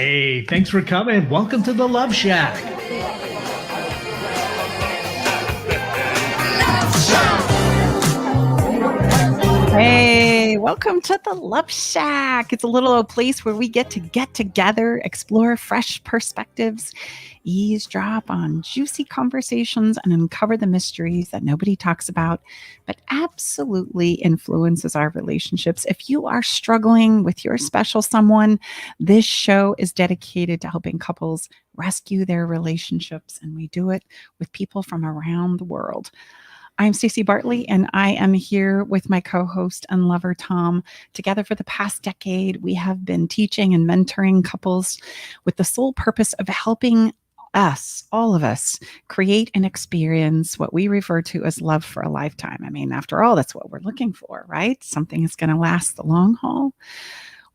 Hey, thanks for coming. Welcome to the Love Shack. Hey, welcome to the Love Shack. It's a little old place where we get together, explore fresh perspectives, eavesdrop on juicy conversations, and uncover the mysteries that nobody talks about, but absolutely influences our relationships. If you are struggling with your special someone, this show is dedicated to helping couples rescue their relationships, and we do it with people from around the world. I'm Stacey Bartley, and I am here with my co-host and lover, Tom. Together for the past decade, we have been teaching and mentoring couples with the sole purpose of helping us, all of us, create and experience what we refer to as love for a lifetime. I mean, after all, that's what we're looking for, right? Something is going to last the long haul.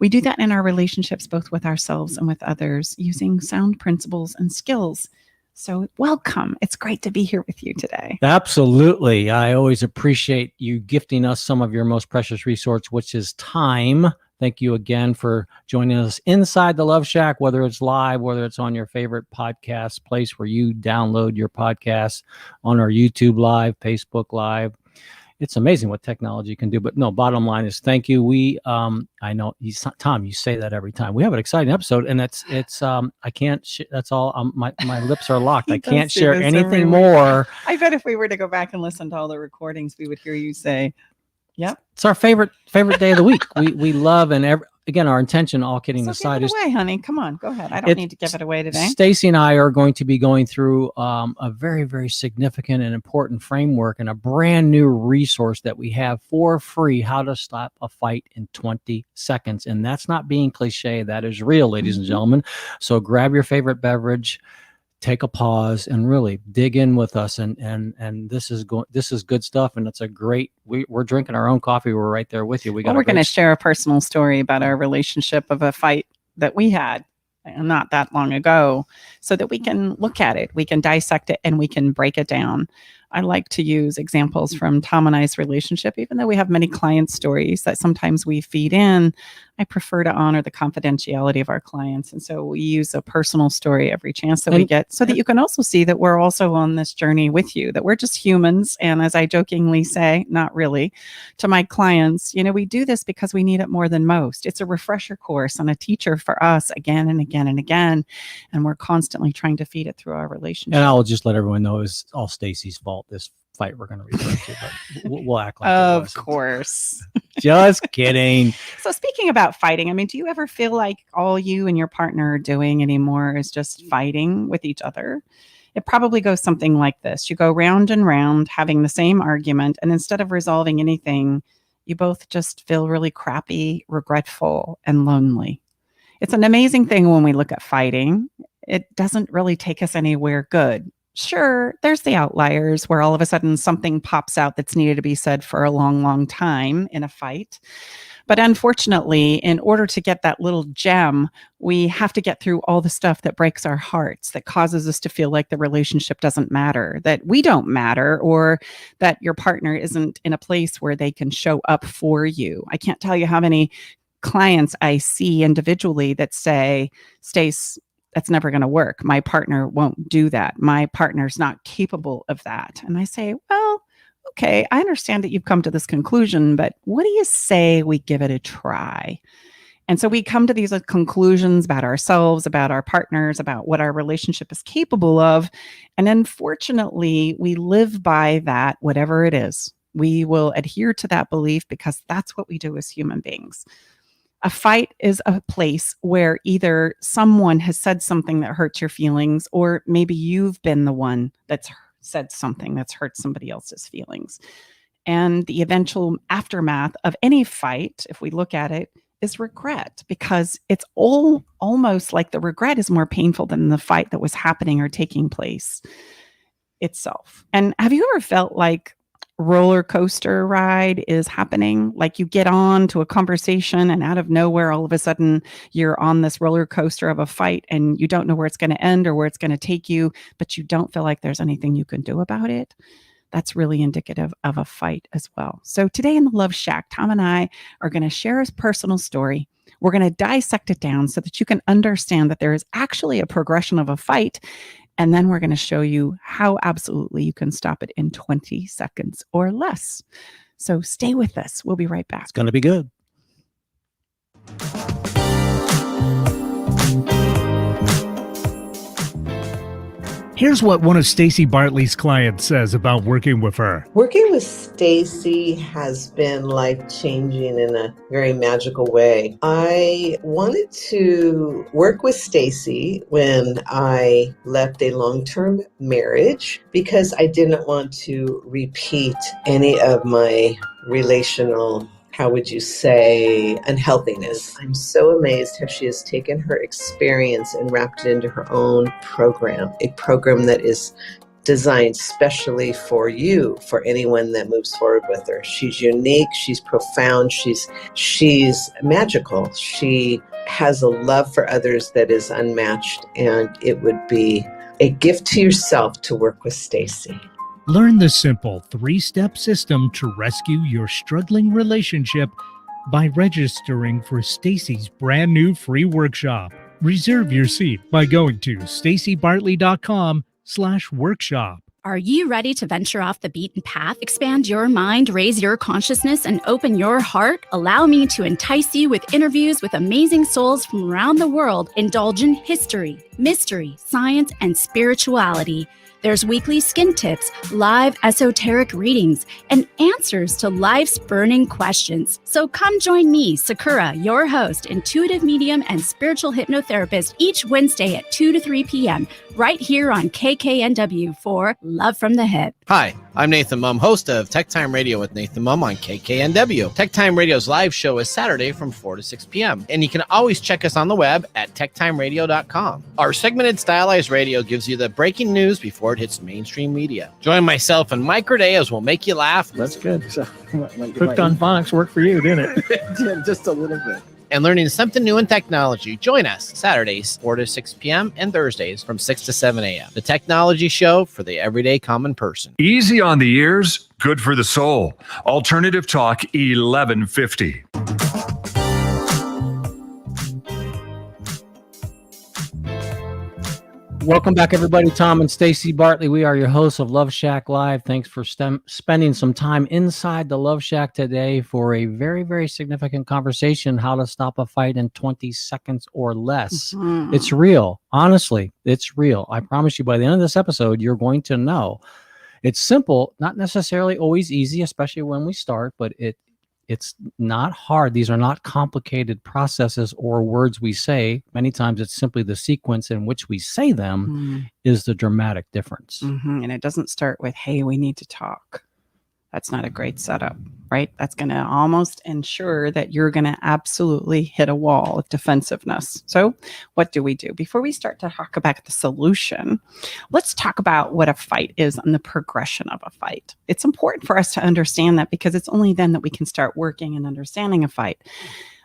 We do that in our relationships, both with ourselves and with others, using sound principles and skills. So welcome. It's great to be here with you today. Absolutely. I always appreciate you gifting us some of your most precious resource, which is time. Thank you again for joining us inside the Love Shack, whether it's live, whether it's on your favorite podcast place where you download your podcasts, on our YouTube Live, Facebook Live. It's amazing what technology can do. But no, bottom line is thank you. I know Tom, you say that every time. We have an exciting episode, and it's I can't, that's all. My lips are locked. I can't share anything more. I bet if we were to go back and listen to all the recordings, we would hear you say, yep. It's our favorite day of the week. We love, and again, our intention, all kidding aside, give it away, honey. Come on, go ahead. I don't need to give it away today. Stacey and I are going to be going through a very, very significant and important framework and a brand new resource that we have for free, how to stop a fight in 20 seconds. And that's not being cliche. That is real, ladies and gentlemen. So grab your favorite beverage, take a pause, and really dig in with us. And this is good stuff. And it's a great, we're drinking our own coffee. We're right there with you. We're going to share a personal story about our relationship of a fight that we had not that long ago, so that we can look at it, we can dissect it, and we can break it down. I like to use examples from Tom and I's relationship, even though we have many client stories that sometimes we feed in. I prefer to honor the confidentiality of our clients. And so we use a personal story every chance that we get, so that you can also see that we're also on this journey with you, that we're just humans. And as I jokingly say, not really, to my clients, we do this because we need it more than most. It's a refresher course and a teacher for us again and again and again. And we're constantly trying to feed it through our relationship. And I'll just let everyone know it's all Stacey's fault, this fight we're going to refer to, but we'll act like of course. Just kidding. So speaking about fighting, I mean, do you ever feel like all you and your partner are doing anymore is just fighting with each other? It probably goes something like this. You go round and round having the same argument, and instead of resolving anything, you both just feel really crappy, regretful, and lonely. It's an amazing thing when we look at fighting. It doesn't really take us anywhere good. Sure, there's the outliers where all of a sudden something pops out that's needed to be said for a long, long time in a fight. But unfortunately, in order to get that little gem, we have to get through all the stuff that breaks our hearts, that causes us to feel like the relationship doesn't matter, that we don't matter, or that your partner isn't in a place where they can show up for you. I can't tell you how many clients I see individually that say, Stace, that's never going to work. My partner won't do that. My partner's not capable of that. And I say, well, okay, I understand that you've come to this conclusion, but what do you say we give it a try? And so we come to these conclusions about ourselves, about our partners, about what our relationship is capable of. And unfortunately, we live by that, whatever it is. We will adhere to that belief because that's what we do as human beings. A fight is a place where either someone has said something that hurts your feelings, or maybe you've been the one that's said something that's hurt somebody else's feelings. And the eventual aftermath of any fight, if we look at it, is regret, because it's almost like the regret is more painful than the fight that was happening or taking place itself. And have you ever felt like roller coaster ride is happening? Like you get on to a conversation and out of nowhere, all of a sudden you're on this roller coaster of a fight and you don't know where it's going to end or where it's going to take you, but you don't feel like there's anything you can do about it. That's really indicative of a fight as well. So today in the Love Shack, Tom and I are going to share his personal story We're going to dissect it down so that you can understand that there is actually a progression of a fight. And then we're going to show you how absolutely you can stop it in 20 seconds or less. So stay with us. We'll be right back. It's going to be good. Here's what one of Stacy Bartley's clients says about working with her. Working with Stacy has been life-changing in a very magical way. I wanted to work with Stacy when I left a long-term marriage because I didn't want to repeat any of my relational, how would you say, unhealthiness. I'm so amazed how she has taken her experience and wrapped it into her own program, a program that is designed specially for you, for anyone that moves forward with her. She's unique, she's profound, she's magical. She has a love for others that is unmatched, and it would be a gift to yourself to work with Stacy. Learn the simple 3-step system to rescue your struggling relationship by registering for Stacy's brand new free workshop. Reserve your seat by going to stacybartley.com/workshop. Are you ready to venture off the beaten path, expand your mind, raise your consciousness, and open your heart? Allow me to entice you with interviews with amazing souls from around the world. Indulge in history, mystery, science, and spirituality. There's weekly skin tips, live esoteric readings, and answers to life's burning questions. So come join me, Sakura, your host, intuitive medium and spiritual hypnotherapist, each Wednesday at 2 to 3 p.m. right here on KKNW for Love from the Hip. Hi, I'm Nathan Mum, host of Tech Time Radio with Nathan Mum on KKNW. Tech Time Radio's live show is Saturday from 4 to 6 p.m. And you can always check us on the web at techtimeradio.com. Our segmented stylized radio gives you the breaking news before it hits mainstream media. Join myself and Mike Corday as we'll make you laugh. That's good. So, Hooked on Phonics worked for you, didn't it? Just a little bit. And learning something new in technology. Join us Saturdays, 4 to 6 p.m. and Thursdays from 6 to 7 a.m. The technology show for the everyday common person. Easy on the ears, good for the soul. Alternative Talk 1150. Welcome back, everybody. Tom and Stacy Bartley. We are your hosts of Love Shack Live. Thanks for spending some time inside the Love Shack today for a very, very significant conversation, how to stop a fight in 20 seconds or less. Mm-hmm. It's real. Honestly, it's real. I promise you by the end of this episode, you're going to know. It's simple, not necessarily always easy, especially when we start, but it's not hard. These are not complicated processes or words we say. Many times it's simply the sequence in which we say them is the dramatic difference. Mm-hmm. And it doesn't start with, hey, we need to talk. That's not a great setup, right? That's going to almost ensure that you're going to absolutely hit a wall of defensiveness. So what do we do? Before we start to talk about the solution, let's talk about what a fight is and the progression of a fight. It's important for us to understand that because it's only then that we can start working and understanding a fight.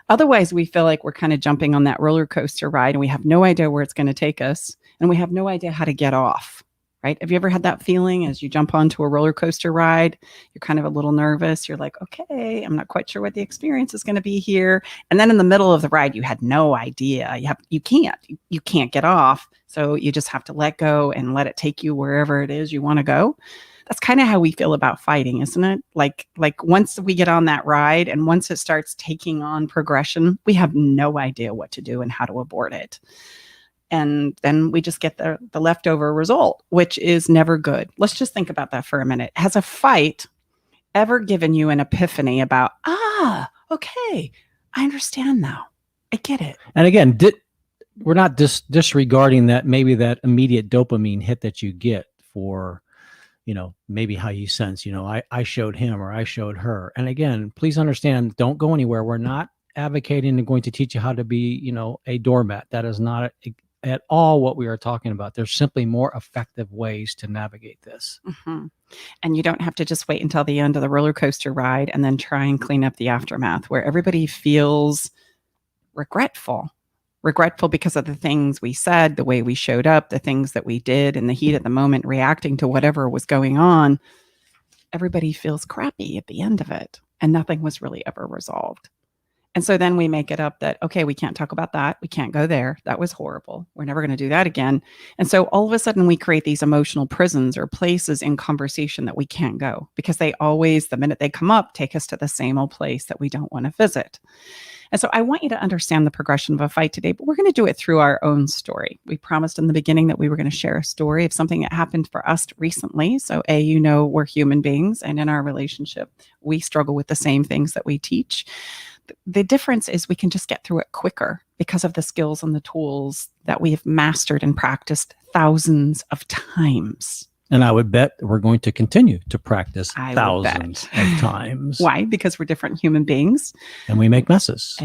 Otherwise, we feel like we're kind of jumping on that roller coaster ride and we have no idea where it's going to take us and we have no idea how to get off. Right? Have you ever had that feeling as you jump onto a roller coaster ride? You're kind of a little nervous. You're like, okay, I'm not quite sure what the experience is going to be here. And then in the middle of the ride, you had no idea. You can't get off. So you just have to let go and let it take you wherever it is you want to go. That's kind of how we feel about fighting, isn't it? Like once we get on that ride and once it starts taking on progression, we have no idea what to do and how to abort it. And then we just get the leftover result, which is never good. Let's just think about that for a minute. Has a fight ever given you an epiphany about, okay, I understand now. I get it. And again, we're not disregarding that maybe that immediate dopamine hit that you get for, maybe how you sense, I showed him or I showed her. And again, please understand, don't go anywhere. We're not advocating and going to teach you how to be, a doormat. That is not at all what we are talking about. There's simply more effective ways to navigate this. Mm-hmm. And you don't have to just wait until the end of the roller coaster ride and then try and clean up the aftermath where everybody feels regretful because of the things we said, the way we showed up, the things that we did in the heat of the moment, reacting to whatever was going on. Everybody feels crappy at the end of it and nothing was really ever resolved. And so then we make it up that, okay, we can't talk about that. We can't go there. That was horrible. We're never going to do that again. And so all of a sudden we create these emotional prisons or places in conversation that we can't go because they always, the minute they come up, take us to the same old place that we don't want to visit. And so I want you to understand the progression of a fight today, but we're going to do it through our own story. We promised in the beginning that we were going to share a story of something that happened for us recently. So we're human beings, and in our relationship, we struggle with the same things that we teach. The difference is we can just get through it quicker because of the skills and the tools that we have mastered and practiced thousands of times. And I would bet we're going to continue to practice I thousands of times. Why? Because we're different human beings. And we make messes.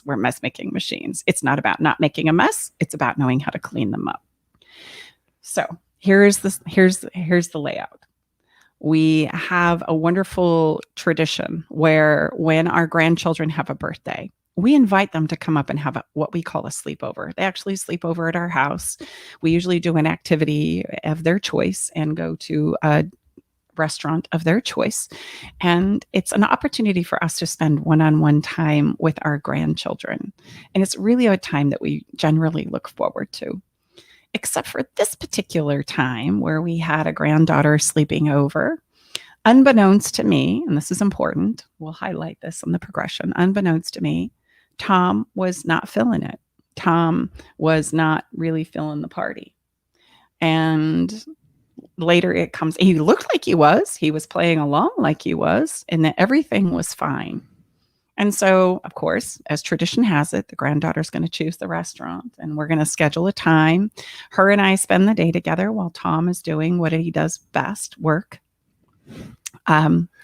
We're mess-making machines. It's not about not making a mess. It's about knowing how to clean them up. So here's the layout. We have a wonderful tradition where when our grandchildren have a birthday, we invite them to come up and have what we call a sleepover. They actually sleep over at our house. We usually do an activity of their choice and go to a restaurant of their choice. And it's an opportunity for us to spend one-on-one time with our grandchildren. And it's really a time that we generally look forward to. Except for this particular time where we had a granddaughter sleeping over. Unbeknownst to me, and this is important, we'll highlight this on the progression. Unbeknownst to me, Tom was not feeling it. Tom was not really feeling the party. And later it comes, he looked like he was playing along like he was, and that everything was fine. And so, of course, as tradition has it, the granddaughter's going to choose the restaurant and we're going to schedule a time. Her and I spend the day together while Tom is doing what he does best, work.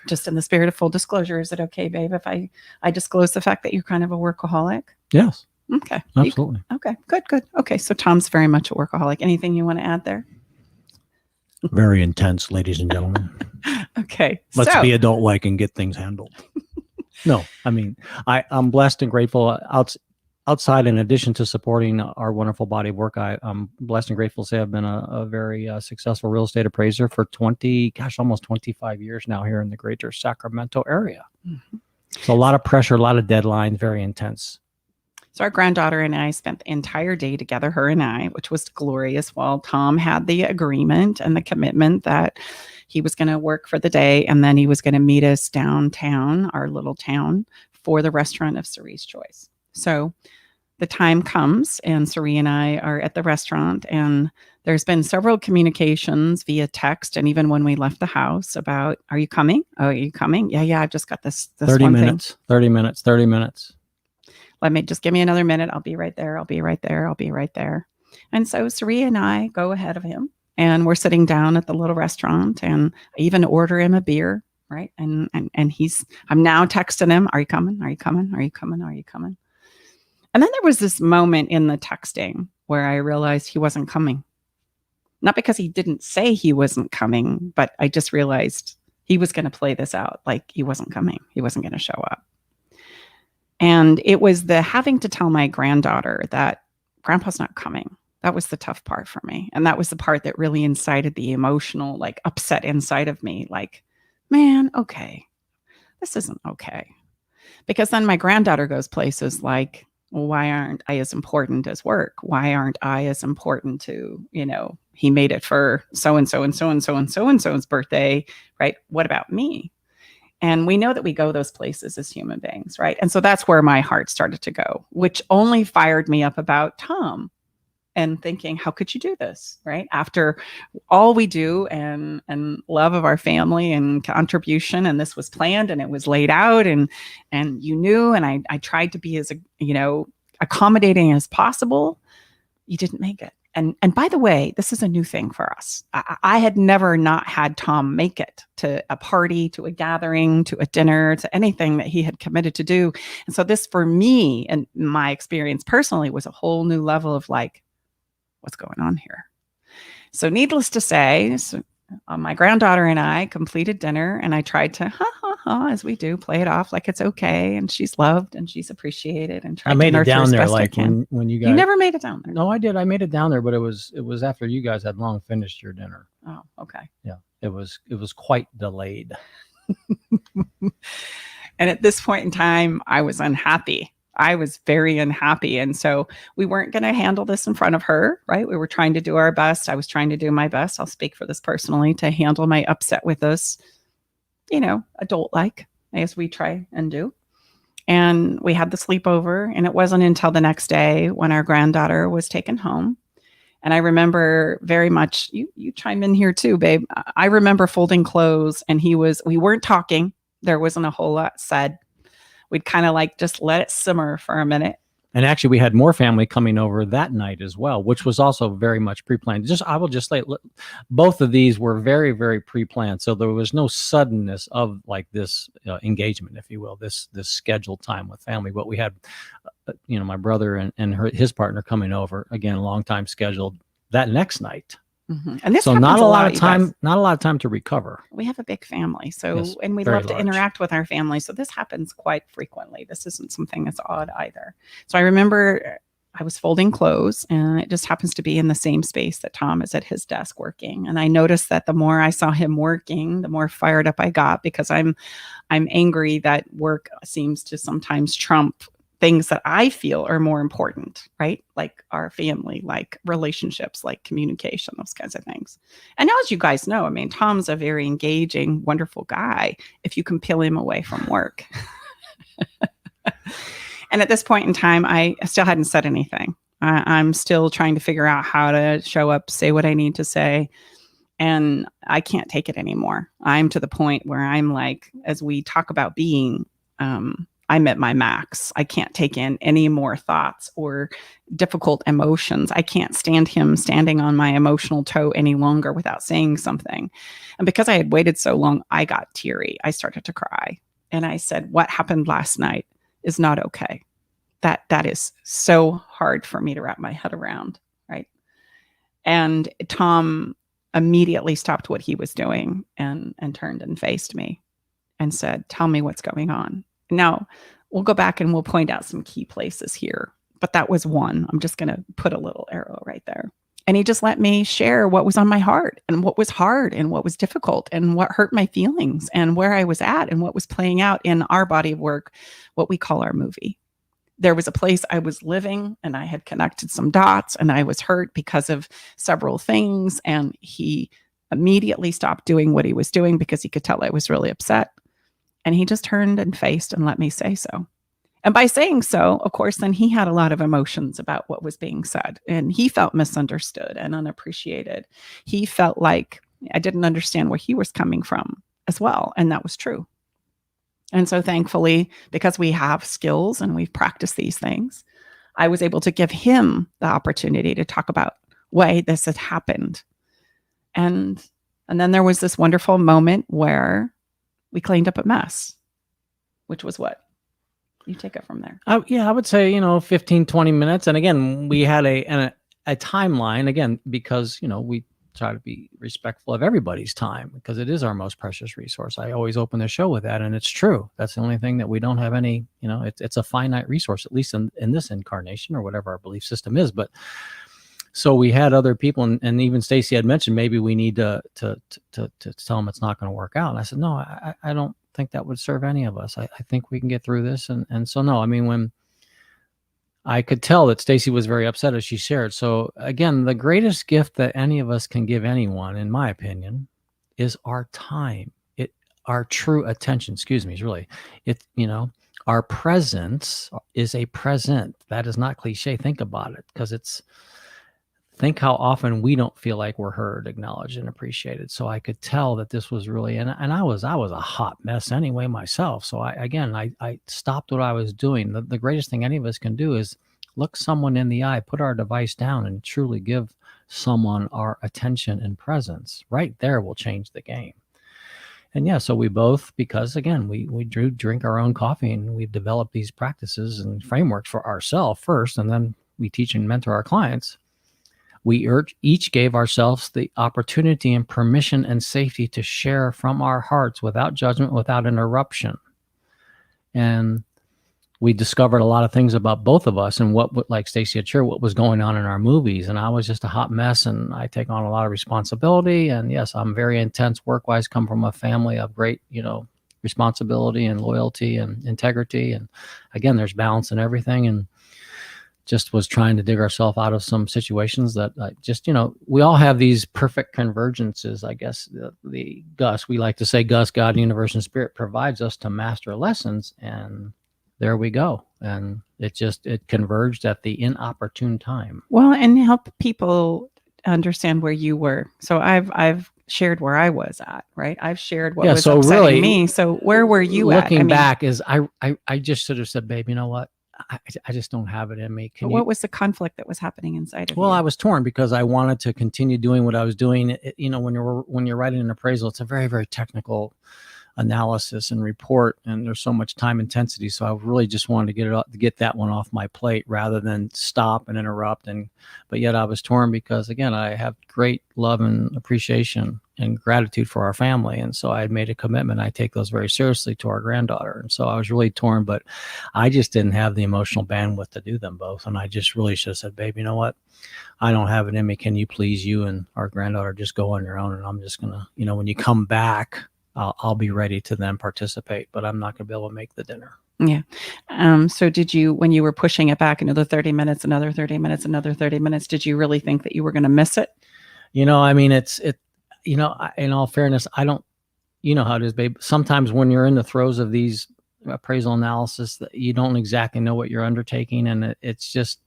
Just in the spirit of full disclosure, is it okay, babe, if I disclose the fact that you're kind of a workaholic? Yes. Okay. Absolutely. Okay, good. Okay, so Tom's very much a workaholic. Anything you want to add there? Very intense, ladies and gentlemen. Okay. Let's be adult-like and get things handled. No, I mean, I'm blessed and grateful. Outside, in addition to supporting our wonderful body of work, I'm blessed and grateful to say I've been a very successful real estate appraiser for almost 25 years now here in the greater Sacramento area. Mm-hmm. So a lot of pressure, a lot of deadlines, very intense. So our granddaughter and I spent the entire day together, her and I, which was glorious, while Tom had the agreement and the commitment that he was going to work for the day and then he was going to meet us downtown, our little town, for the restaurant of Cerie's choice. So the time comes and Cerie and I are at the restaurant, and there's been several communications via text and even when we left the house about, are you coming? Oh, are you coming? Yeah, I've just got this 30 one minutes, thing. 30 minutes. Give me another minute. I'll be right there. And so Cerie and I go ahead of him and we're sitting down at the little restaurant and I even order him a beer. Right. And I'm now texting him. Are you coming? And then there was this moment in the texting where I realized he wasn't coming. Not because he didn't say he wasn't coming, but I just realized he was going to play this out like he wasn't coming. He wasn't going to show up. And it was the having to tell my granddaughter that Grandpa's not coming. That was the tough part for me. And that was the part that really incited the emotional, upset inside of me. Man, okay, this isn't okay. Because then my granddaughter goes places like, well, why aren't I as important as work? Why aren't I as important to, he made it for so-and-so and so-and-so and so-and-so's birthday, right? What about me? And we know that we go those places as human beings, right? And so that's where my heart started to go, which only fired me up about Tom and thinking, how could you do this, right? After all we do and love of our family and contribution, and this was planned and it was laid out and you knew, and I tried to be as, accommodating as possible. You didn't make it. And by the way, this is a new thing for us. I had never not had Tom make it to a party, to a gathering, to a dinner, to anything that he had committed to do. And so this for me and my experience personally was a whole new level of what's going on here? So needless to say, my granddaughter and I completed dinner and I tried to, as we do, play it off like it's okay. And she's loved and she's appreciated and tried I made to it down there when you guys. You never made it down there. No, I did. I made it down there, but it was after you guys had long finished your dinner. Oh, okay. Yeah. It was quite delayed. And at this point in time, I was unhappy. I was very unhappy. And so we weren't going to handle this in front of her, right? We were trying to do our best. I was trying to do my best. I'll speak for this personally, to handle my upset with us, adult-like, as we try and do. And we had the sleepover, and it wasn't until the next day when our granddaughter was taken home. And I remember very much, you chime in here too, babe. I remember folding clothes, and we weren't talking. There wasn't a whole lot said. We'd kind of like just let it simmer for a minute. And actually, we had more family coming over that night as well, which was also very much pre-planned. I will just say, both of these were very, very pre-planned. So there was no suddenness of like this engagement, if you will, this scheduled time with family. But we had, my brother and his partner coming over, again, a long time scheduled that next night. Mm-hmm. And this so not a lot of time to recover. We have a big family, so Yes, and we very love to large. interact with our family. So this happens quite frequently. This isn't something that's odd either. So I remember I was folding clothes, and it just happens to be in the same space that Tom is at his desk working. And I noticed that the more I saw him working, the more fired up I got, because I'm angry that work seems to sometimes trump things that I feel are more important, right? Like our family, like relationships, like communication, those kinds of things. And now, as you guys know, I mean, Tom's a very engaging, wonderful guy if you can peel him away from work. And at this point in time, I still hadn't said anything. I'm still trying to figure out how to show up, say what I need to say. And I can't take it anymore. I'm to the point where I'm like, as we talk about being, I'm at my max. I can't take in any more thoughts or difficult emotions. I can't stand him standing on my emotional toe any longer without saying something. And because I had waited so long, I got teary. I started to cry. And I said, what happened last night is not okay. That is so hard for me to wrap my head around, right? And Tom immediately stopped what he was doing and turned and faced me and said, tell me what's going on. Now, we'll go back and we'll point out some key places here, but that was one. I'm just going to put a little arrow right there. And he just let me share what was on my heart and what was hard and what was difficult and what hurt my feelings and where I was at and what was playing out in our body of work, what we call our movie. There was a place I was living, and I had connected some dots, and I was hurt because of several things. And he immediately stopped doing what he was doing because he could tell I was really upset. And he just turned and faced and let me say so. And by saying so, of course, then he had a lot of emotions about what was being said. And he felt misunderstood and unappreciated. He felt like I didn't understand where he was coming from as well. And that was true. And so thankfully, because we have skills and we've practiced these things, I was able to give him the opportunity to talk about why this had happened. And then there was this wonderful moment where we cleaned up a mess, which was what? You take it from there. Yeah, I would say, 15, 20 minutes. And again, we had a timeline, again, because, we try to be respectful of everybody's time because it is our most precious resource. I always open the show with that, and it's true. That's the only thing that we don't have any, it's a finite resource, at least in this incarnation or whatever our belief system is. But so we had other people, and even Stacy had mentioned maybe we need to tell them it's not going to work out. And I said, no, I don't think that would serve any of us. I think we can get through this. And so, no, I mean, when I could tell that Stacy was very upset as she shared. So again, the greatest gift that any of us can give anyone, in my opinion, is our time. Our true attention, our presence is a present. That is not cliche. Think about it, because think how often we don't feel like we're heard, acknowledged, and appreciated. So I could tell that this was really, and I was a hot mess anyway myself. So I stopped what I was doing. The greatest thing any of us can do is look someone in the eye, put our device down, and truly give someone our attention and presence. Right there will change the game. And yeah, so we both, because again, we drink our own coffee, and we develop these practices and frameworks for ourselves first, and then we teach and mentor our clients. We each gave ourselves the opportunity and permission and safety to share from our hearts without judgment, without interruption. And we discovered a lot of things about both of us and like Stacy had shared, what was going on in our movies. And I was just a hot mess, and I take on a lot of responsibility. And yes, I'm very intense work-wise, come from a family of great, responsibility and loyalty and integrity. And again, there's balance in everything. And just was trying to dig ourselves out of some situations that we all have these perfect convergences. I guess the Gus, we like to say Gus, God, universe, and spirit provides us to master lessons. And there we go. And it converged at the inopportune time. Well, and help people understand where you were. So I've shared where I was at, right? I've shared what was upsetting really, me. So where were you at? Looking back is I just sort of said, babe, you know what? I just don't have it in me. What was the conflict that was happening inside of you? Well, I was torn because I wanted to continue doing what I was doing. When you're writing an appraisal, it's a very, very technical analysis and report, and there's so much time intensity. So I really just wanted to get that one off my plate rather than stop and interrupt. But yet I was torn because, again, I have great love and appreciation and gratitude for our family. And so I had made a commitment. I take those very seriously to our granddaughter. And so I was really torn, but I just didn't have the emotional bandwidth to do them both. And I just really should have said, babe, you know what? I don't have it in me. Can you please, you and our granddaughter, just go on your own? And I'm just going to, when you come back, I'll be ready to then participate, but I'm not going to be able to make the dinner. Yeah. So did you, when you were pushing it back another 30 minutes, another 30 minutes, another 30 minutes, did you really think that you were going to miss it? In all fairness, I don't, how it is, babe. Sometimes when you're in the throes of these appraisal analysis, that you don't exactly know what you're undertaking. And it's just,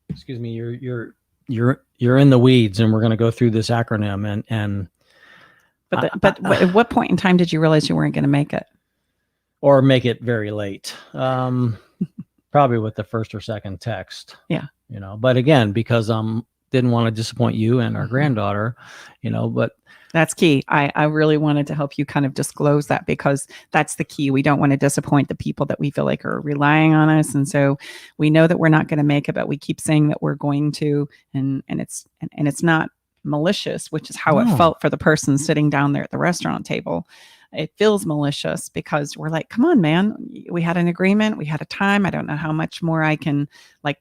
excuse me, you're in the weeds, and we're going to go through this acronym But at what point in time did you realize you weren't going to make it? Or make it very late? Probably with the first or second text. Yeah. But again, because didn't want to disappoint you and our granddaughter, but that's key. I really wanted to help you kind of disclose that, because that's the key. We don't want to disappoint the people that we feel like are relying on us. And so we know that we're not going to make it, but we keep saying that we're going to, and it's not malicious, which is how it felt for the person sitting down there at the restaurant table. It feels malicious because we're like, come on, man, we had an agreement, we had a time. I don't know how much more I can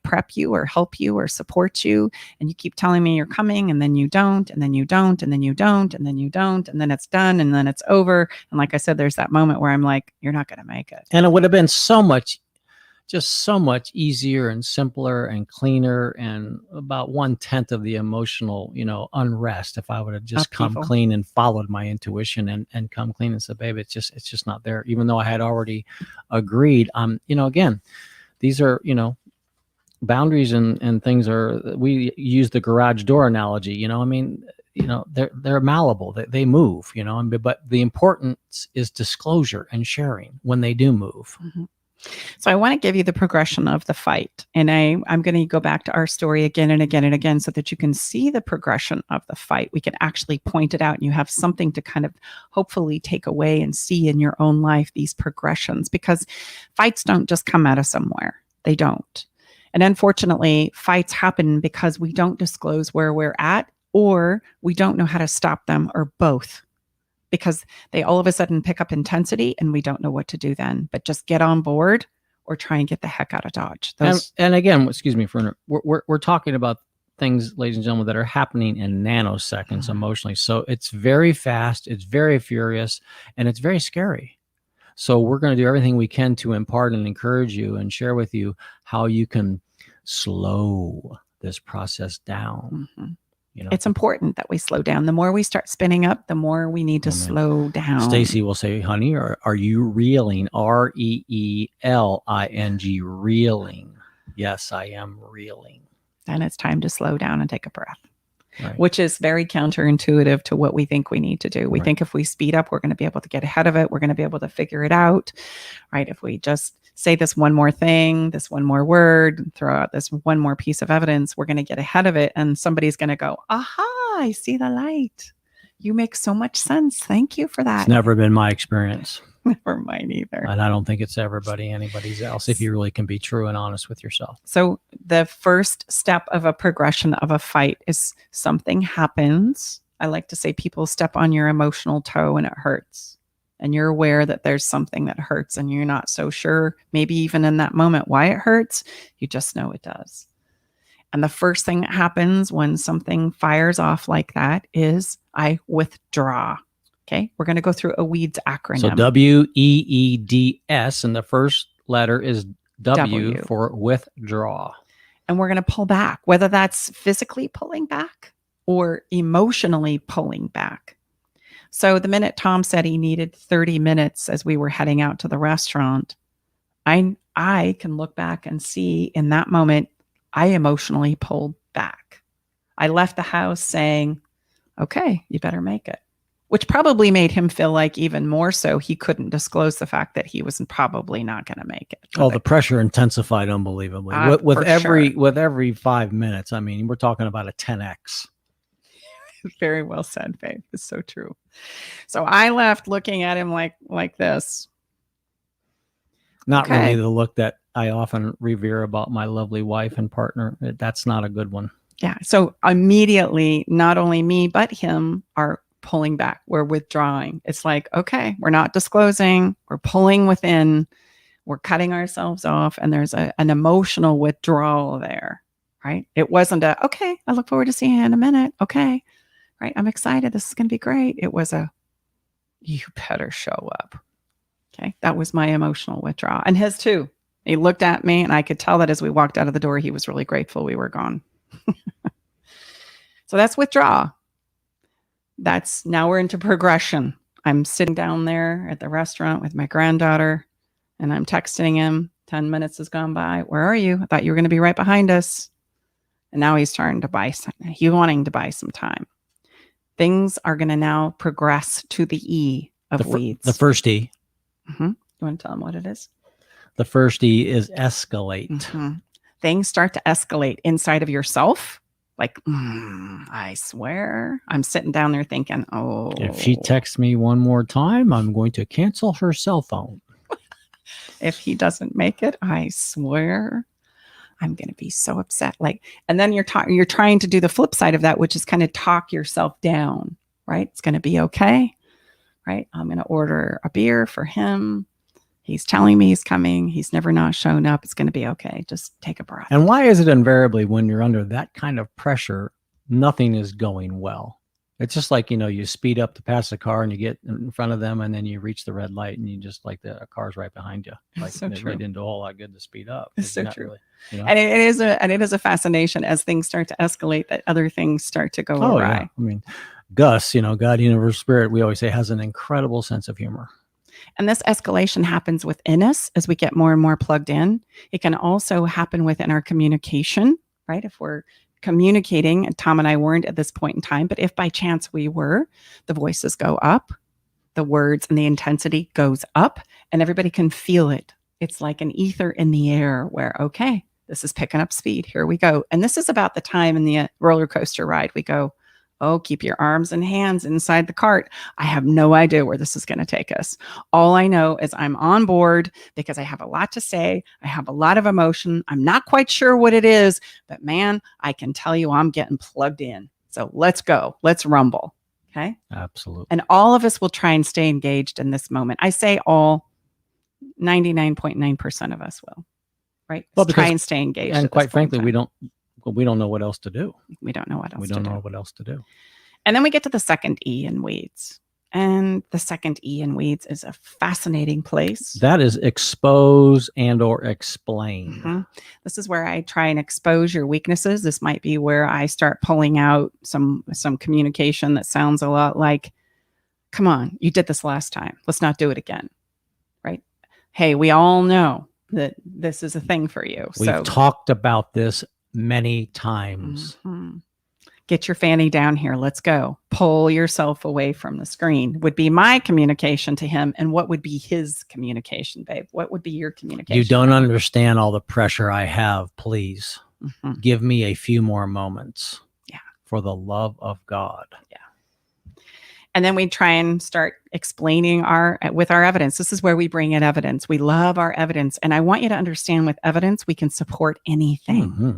prep you or help you or support you. And you keep telling me you're coming, and then you don't, and then you don't, and then you don't, and then you don't, and then it's done, and then it's over. And like I said, there's that moment where I'm like, you're not going to make it. And it would have been so much easier and simpler and cleaner, and about 1/10 of the emotional, unrest if I would have just come clean and followed my intuition and come clean and said, babe, it's just not there. Even though I had already agreed. Again, these are, boundaries and things we use the garage door analogy, they're malleable, they move, but the importance is disclosure and sharing when they do move. Mm-hmm. So I want to give you the progression of the fight. And I'm going to go back to our story again and again and again so that you can see the progression of the fight. We can actually point it out, and you have something to kind of hopefully take away and see in your own life, these progressions, because fights don't just come out of somewhere. They don't. And unfortunately, fights happen because we don't disclose where we're at, or we don't know how to stop them, or both. Because they all of a sudden pick up intensity and we don't know what to do then, but just get on board or try and get the heck out of Dodge. And again, excuse me, we're talking about things, ladies and gentlemen, that are happening in nanoseconds emotionally. So it's very fast, it's very furious, and it's very scary. So we're going to do everything we can to impart and encourage you and share with you how you can slow this process down. Mm-hmm. It's important that we slow down. The more we start spinning up, the more we need to slow down. Stacy will say, honey, are you reeling? REELING, reeling. Yes, I am reeling. Then it's time to slow down and take a breath, which is very counterintuitive to what we think we need to do. We think if we speed up, we're going to be able to get ahead of it. We're going to be able to figure it out, right? If we just say this one more thing, this one more word, throw out this one more piece of evidence, we're going to get ahead of it. And somebody's going to go, aha, I see the light. You make so much sense. Thank you for that. It's never been my experience. Never mine either. And I don't think it's anybody's else, if you really can be true and honest with yourself. So the first step of a progression of a fight is something happens. I like to say people step on your emotional toe and it hurts. And you're aware that there's something that hurts, and you're not so sure, maybe even in that moment, why it hurts. You just know it does. And the first thing that happens when something fires off like that is I withdraw. Okay. We're going to go through a WEEDS acronym. So WEEDS, and the first letter is W W. for withdraw. And we're going to pull back, whether that's physically pulling back or emotionally pulling back. So the minute Tom said he needed 30 minutes as we were heading out to the restaurant, I can look back and see in that moment, I emotionally pulled back. I left the house saying, okay, you better make it, which probably made him feel like even more so he couldn't disclose the fact that he was probably not going to make it. Oh, the pressure intensified unbelievably. With every 5 minutes, I mean, we're talking about a 10x. Very well said, babe. It's so true. So I left looking at him like this. Not Okay. really the look that I often revere about my lovely wife and partner. That's not a good one. Yeah. So immediately, not only me, but him are pulling back. We're withdrawing. It's like, okay, we're not disclosing. We're pulling within. We're cutting ourselves off. And there's an emotional withdrawal there, right? It wasn't okay, I look forward to seeing you in a minute. Okay, right? I'm excited. This is going to be great. It was you better show up. Okay. That was my emotional withdrawal. And his too. He looked at me and I could tell that as we walked out of the door, he was really grateful we were gone. So that's withdraw. Now we're into progression. I'm sitting down there at the restaurant with my granddaughter and I'm texting him. 10 minutes has gone by. Where are you? I thought you were going to be right behind us. And now he's starting to he's wanting to buy some time. Things are going to now progress to the E of WEEDS. The first E. Mm-hmm. You want to tell them what it is? The first E is escalate. Mm-hmm. Things start to escalate inside of yourself. Like, I swear, I'm sitting down there thinking, oh. If she texts me one more time, I'm going to cancel her cell phone. If he doesn't make it, I swear, I'm going to be so upset. And then you're trying to do the flip side of that, which is kind of talk yourself down, right? It's going to be okay, right? I'm going to order a beer for him. He's telling me he's coming. He's never not shown up. It's going to be okay. Just take a breath. And why is it invariably when you're under that kind of pressure, nothing is going well? It's just like, you speed up to pass a car and you get in front of them and then you reach the red light and you just like the car's right behind you. Like so it true. didn't do a whole lot good to speed up. It's so true. Really, And it is a fascination as things start to escalate that other things start to go awry. Yeah. I mean, Gus, God, Universe, Spirit, we always say has an incredible sense of humor. And this escalation happens within us as we get more and more plugged in. It can also happen within our communication, right? If we're communicating, and Tom and I weren't at this point in time, but if by chance we were, the voices go up, the words and the intensity goes up, and everybody can feel it. It's like an ether in the air where, okay, this is picking up speed. Here we go. And this is about the time in the roller coaster ride we go, oh, keep your arms and hands inside the cart. I have no idea where this is going to take us. All I know is I'm on board because I have a lot to say. I have a lot of emotion. I'm not quite sure what it is, but man, I can tell you I'm getting plugged in. So let's go. Let's rumble. Okay. Absolutely. And all of us will try and stay engaged in this moment. I say all, 99.9% of us will, right? Well, try and stay engaged. And quite frankly, we don't know what else to do. We don't know what else we to don't do. know what else to do. And then we get to the second E in WEEDS. And the second E in WEEDS is a fascinating place. That is expose and or explain. Mm-hmm. This is where I try and expose your weaknesses. This might be where I start pulling out some communication that sounds a lot like, come on, you did this last time. Let's not do it again. Right? Hey, we all know that this is a thing for you. We've talked about this many times. Mm-hmm. Get your fanny down here. Let's go. Pull yourself away from the screen would be my communication to him. And what would be his communication, babe? What would be your communication? You don't understand all the pressure I have. Please give me a few more moments. Yeah. For the love of God. Yeah. And then we try and start explaining with our evidence. This is where we bring in evidence. We love our evidence. And I want you to understand with evidence, we can support anything. Mm-hmm.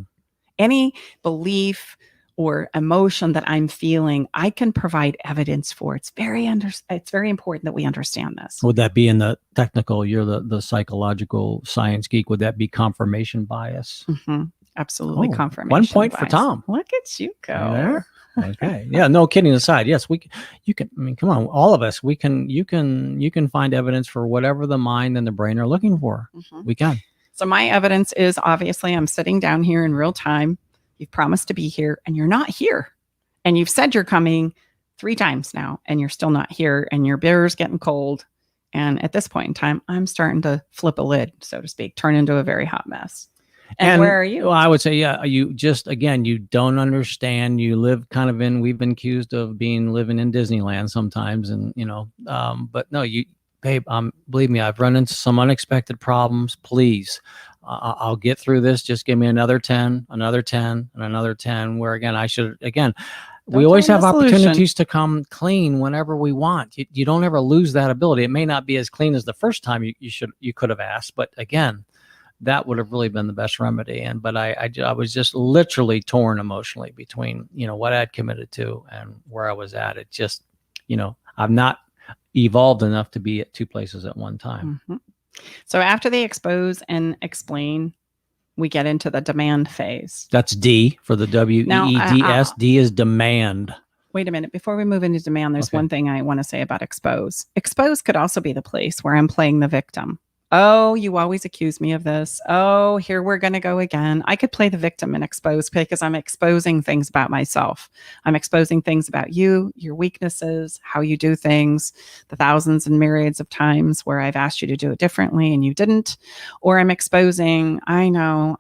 Any belief or emotion that I'm feeling, I can provide evidence for. It's very important that we understand this. Would that be in the technical, you're the psychological science geek, would that be confirmation bias? Mm-hmm. Absolutely. Oh, confirmation 1 point bias. for Tom. Look at you go. There. Okay. Yeah. No kidding aside. Yes, you can. I mean, come on, all of us. You can find evidence for whatever the mind and the brain are looking for. Mhm. We can. So my evidence is obviously I'm sitting down here in real time. You've promised to be here and you're not here. And you've said you're coming 3 times now and you're still not here and your beer's getting cold. And at this point in time, I'm starting to flip a lid, so to speak, turn into a very hot mess. And where are you? Well, I would say, yeah, you just, again, you don't understand. You live kind of we've been accused of living in Disneyland sometimes. And, but no, babe, believe me, I've run into some unexpected problems. Please, I'll get through this. Just give me another 10, another 10, and another 10, where we always have opportunities to come clean whenever we want. You don't ever lose that ability. It may not be as clean as the first time you could have asked, but again, that would have really been the best remedy. But I was just literally torn emotionally between, what I'd committed to and where I was at. It just, I've not evolved enough to be at 2 places at one time. Mm-hmm. So after they expose and explain, we get into the demand phase. That's D for the WEEDS. D is demand. Wait a minute. Before we move into demand, there's one thing I want to say about expose. Expose could also be the place where I'm playing the victim. Oh, you always accuse me of this. Oh, here we're going to go again. I could play the victim and expose because I'm exposing things about myself. I'm exposing things about you, your weaknesses, how you do things, the thousands and myriads of times where I've asked you to do it differently and you didn't. Or I'm exposing, I know,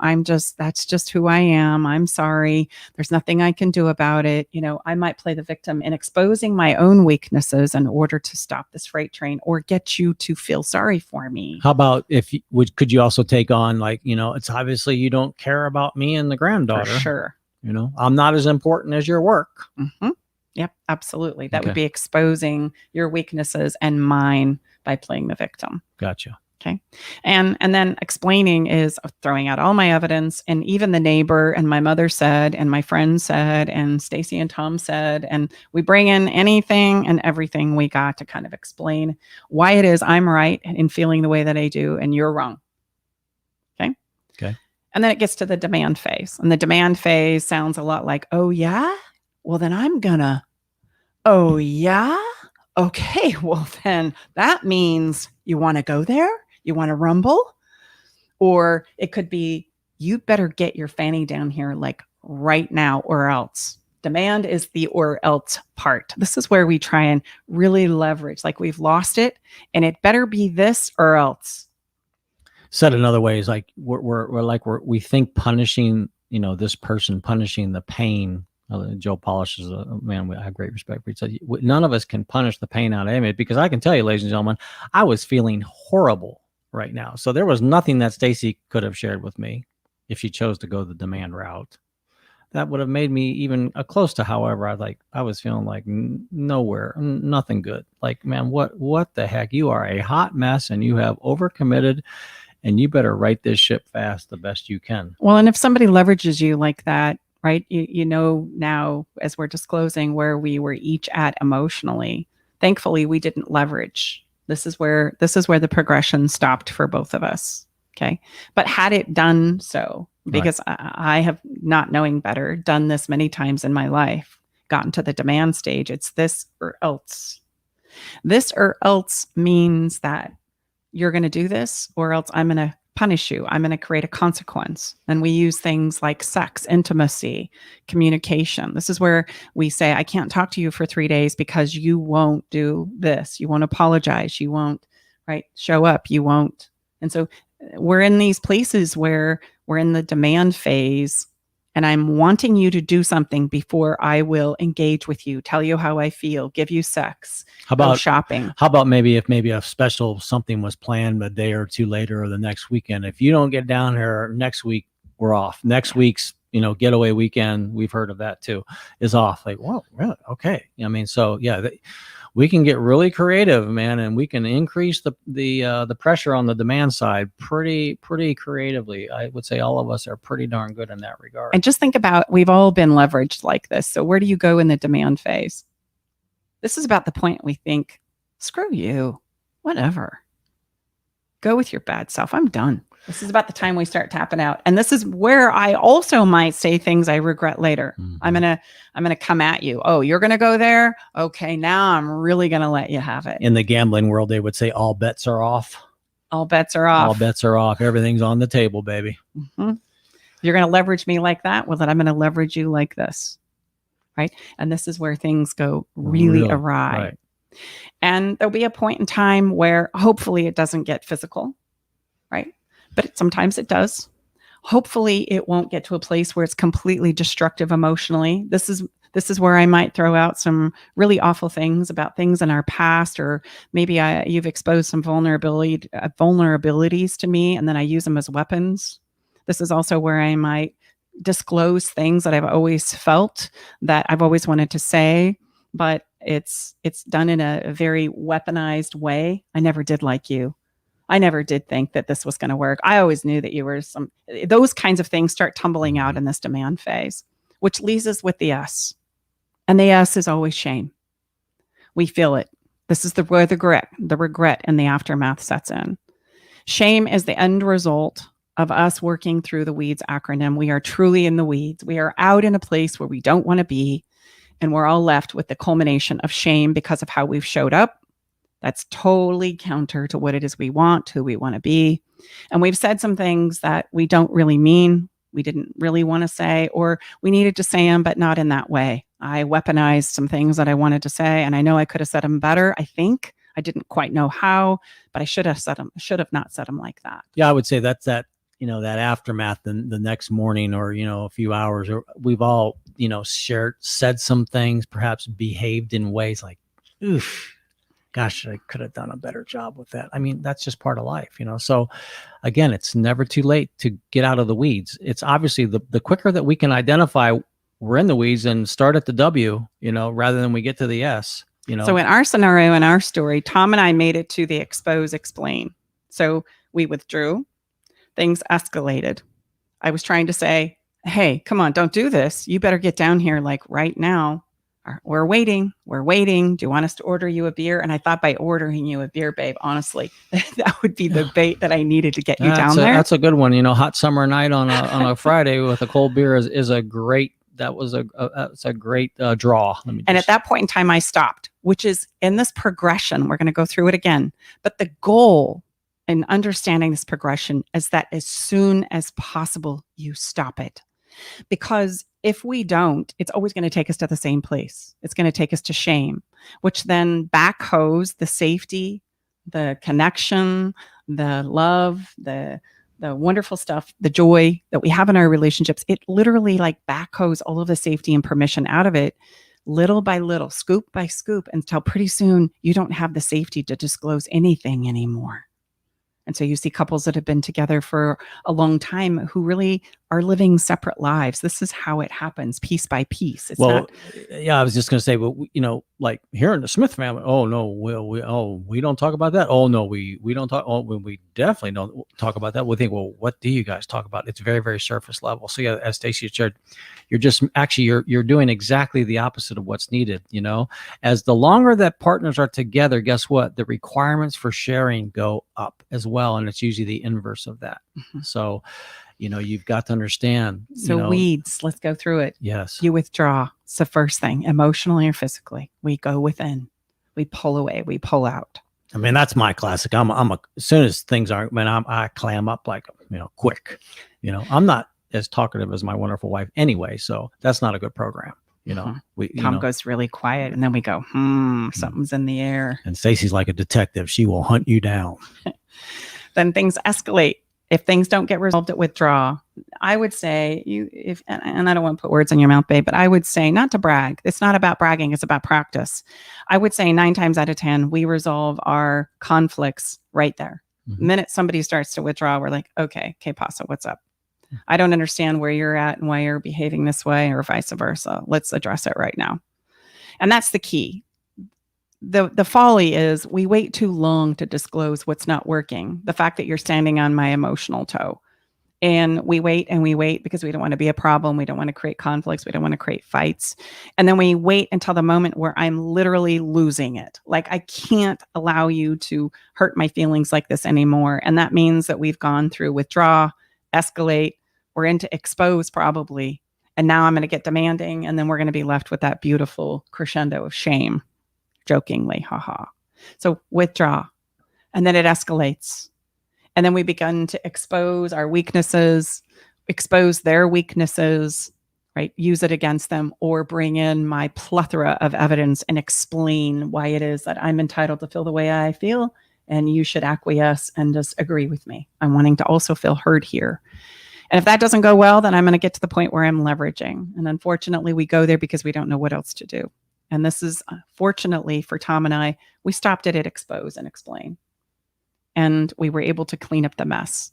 that's just who I am. I'm sorry. There's nothing I can do about it. I might play the victim in exposing my own weaknesses in order to stop this freight train or get you to feel sorry for me. How about could you also take on it's obviously you don't care about me and the granddaughter. For sure. I'm not as important as your work. Mm-hmm. Yep, absolutely. That would be exposing your weaknesses and mine by playing the victim. Gotcha. Okay. And then explaining is throwing out all my evidence, and even the neighbor and my mother said, and my friend said, and Stacy and Tom said, and we bring in anything and everything we got to kind of explain why it is I'm right in feeling the way that I do and you're wrong. Okay. Okay. And then it gets to the demand phase. And the demand phase sounds a lot like, oh yeah, well then oh yeah. Okay. Well then that means you want to go there. You want to rumble? Or it could be, you better get your fanny down here like right now or else. Demand is the or else part. This is where we try and really leverage, like we've lost it and it better be this or else. Said another way is like we think punishing, this person, punishing the pain. Joe Polish is a man I have great respect for. He said, none of us can punish the pain out of him, because I can tell you, ladies and gentlemen, I was feeling horrible right now. So there was nothing that Stacy could have shared with me if she chose to go the demand route that would have made me even close to, however, I was feeling like nowhere, nothing good. Like, man, what the heck? You are a hot mess and you have overcommitted, and you better right this ship fast the best you can. Well, and if somebody leverages you like that, right, you know now, as we're disclosing where we were each at emotionally, thankfully we didn't leverage. This is where the progression stopped for both of us. Okay. But had it done so, because I have, not knowing better, done this many times in my life, gotten to the demand stage, it's this or else. This or else means that you're going to do this or else I'm going to punish you. I'm going to create a consequence. And we use things like sex, intimacy, communication. This is where we say, I can't talk to you for 3 days because you won't do this. You won't apologize. You won't, show up. You won't. And so we're in these places where we're in the demand phase, and I'm wanting you to do something before I will engage with you, tell you how I feel, give you sex, go shopping. How about maybe a special something was planned a day or two later or the next weekend? If you don't get down here next week, we're off. Next week's, getaway weekend, we've heard of that too, is off. Like, whoa, really? Okay. I mean, so yeah, we can get really creative, man, and we can increase the pressure on the demand side pretty creatively. I would say all of us are pretty darn good in that regard. And just think about, we've all been leveraged like this. So where do you go in the demand phase? This is about the point we think, screw you, whatever. Go with your bad self. I'm done. This is about the time we start tapping out. And this is where I also might say things I regret later. Mhm. I'm gonna come at you. Oh, you're gonna go there? Okay, now I'm really gonna let you have it. In the gambling world, they would say all bets are off. All bets are off. All bets are off. Everything's on the table, baby. Mhm. You're gonna leverage me like that. Well, then I'm gonna leverage you like this. Right. And this is where things go really awry. Right. And there'll be a point in time where hopefully it doesn't get physical. Right. But sometimes it does. Hopefully it won't get to a place where it's completely destructive emotionally. This is where I might throw out some really awful things about things in our past, or maybe you've exposed some vulnerabilities to me, and then I use them as weapons. This is also where I might disclose things that I've always felt, that I've always wanted to say, but it's done in a very weaponized way. I never did like you. I never did think that this was going to work. I always knew that you were those kinds of things start tumbling out in this demand phase, which leaves us with the S. And the S is always shame. We feel it. This is where the regret and the aftermath sets in. Shame is the end result of us working through the WEEDS acronym. We are truly in the weeds. We are out in a place where we don't want to be. And we're all left with the culmination of shame because of how we've showed up. That's totally counter to what it is we want, who we want to be. And we've said some things that we don't really mean, we didn't really want to say, or we needed to say them, but not in that way. I weaponized some things that I wanted to say, and I know I could have said them better. I think I didn't quite know how, but I should have not said them like that. Yeah, I would say that's that aftermath, the next morning, or, a few hours, or we've all, said some things, perhaps behaved in ways like, oof, gosh, I could have done a better job with that. I mean, that's just part of life, So again, it's never too late to get out of the weeds. It's obviously the quicker that we can identify we're in the weeds and start at the W, rather than we get to the S, So in our scenario, in our story, Tom and I made it to the expose, explain. So we withdrew. Things escalated. I was trying to say, hey, come on, don't do this. You better get down here like right now. We're waiting. Do you want us to order you a beer? And I thought by ordering you a beer, babe, honestly, that would be the bait that I needed to get you down there. That's a good one. Hot summer night on a Friday with a cold beer is a great, it's a great draw. And at that point in time, I stopped, which is in this progression. We're going to go through it again. But the goal in understanding this progression is that as soon as possible, you stop it. Because if we don't, it's always going to take us to the same place. It's going to take us to shame, which then backhoes the safety, the connection, the love, the wonderful stuff, the joy that we have in our relationships. It literally backhoes all of the safety and permission out of it, little by little, scoop by scoop, until pretty soon you don't have the safety to disclose anything anymore. And so you see couples that have been together for a long time who really are living separate lives. This is how it happens, piece by piece. Yeah, I was just going to say, but like here in the Smith family, oh no, we don't talk about that. Oh no, we don't talk. Oh, we definitely don't talk about that. We think, well, what do you guys talk about? It's very, very surface level. So yeah, as Stacey shared, you're doing exactly the opposite of what's needed. As the longer that partners are together, guess what? The requirements for sharing go up as well, and it's usually the inverse of that. Mm-hmm. So, you've got to understand. So weeds, let's go through it. Yes. You withdraw. It's the first thing, emotionally or physically. We go within. We pull away. We pull out. I mean, that's my classic. as soon as things aren't, I clam up quick. I'm not as talkative as my wonderful wife anyway, so that's not a good program. Tom goes really quiet, and then we go, something's in the air. And Stacey's like a detective. She will hunt you down. Then things escalate. If things don't get resolved at withdrawal, I would say and I don't want to put words in your mouth, babe, but I would say, not to brag. It's not about bragging. It's about practice. I would say 9 times out of 10, we resolve our conflicts right there. Mm-hmm. The minute somebody starts to withdraw, we're like, okay, Pasa, what's up? I don't understand where you're at and why you're behaving this way, or vice versa. Let's address it right now. And that's the key. The folly is we wait too long to disclose what's not working. The fact that you're standing on my emotional toe. And we wait and we wait because we don't want to be a problem. We don't want to create conflicts. We don't want to create fights. And then we wait until the moment where I'm literally losing it. Like, I can't allow you to hurt my feelings like this anymore. And that means that we've gone through withdraw, escalate, we're into expose probably. And now I'm going to get demanding. And then we're going to be left with that beautiful crescendo of shame, jokingly, haha. So withdraw. And then it escalates. And then we begin to expose our weaknesses, expose their weaknesses, right? Use it against them, or bring in my plethora of evidence and explain why it is that I'm entitled to feel the way I feel. And you should acquiesce and just agree with me. I'm wanting to also feel heard here. And if that doesn't go well, then I'm going to get to the point where I'm leveraging. And unfortunately, we go there because we don't know what else to do. And this is, fortunately for Tom and I, we stopped it at expose and explain. And we were able to clean up the mess.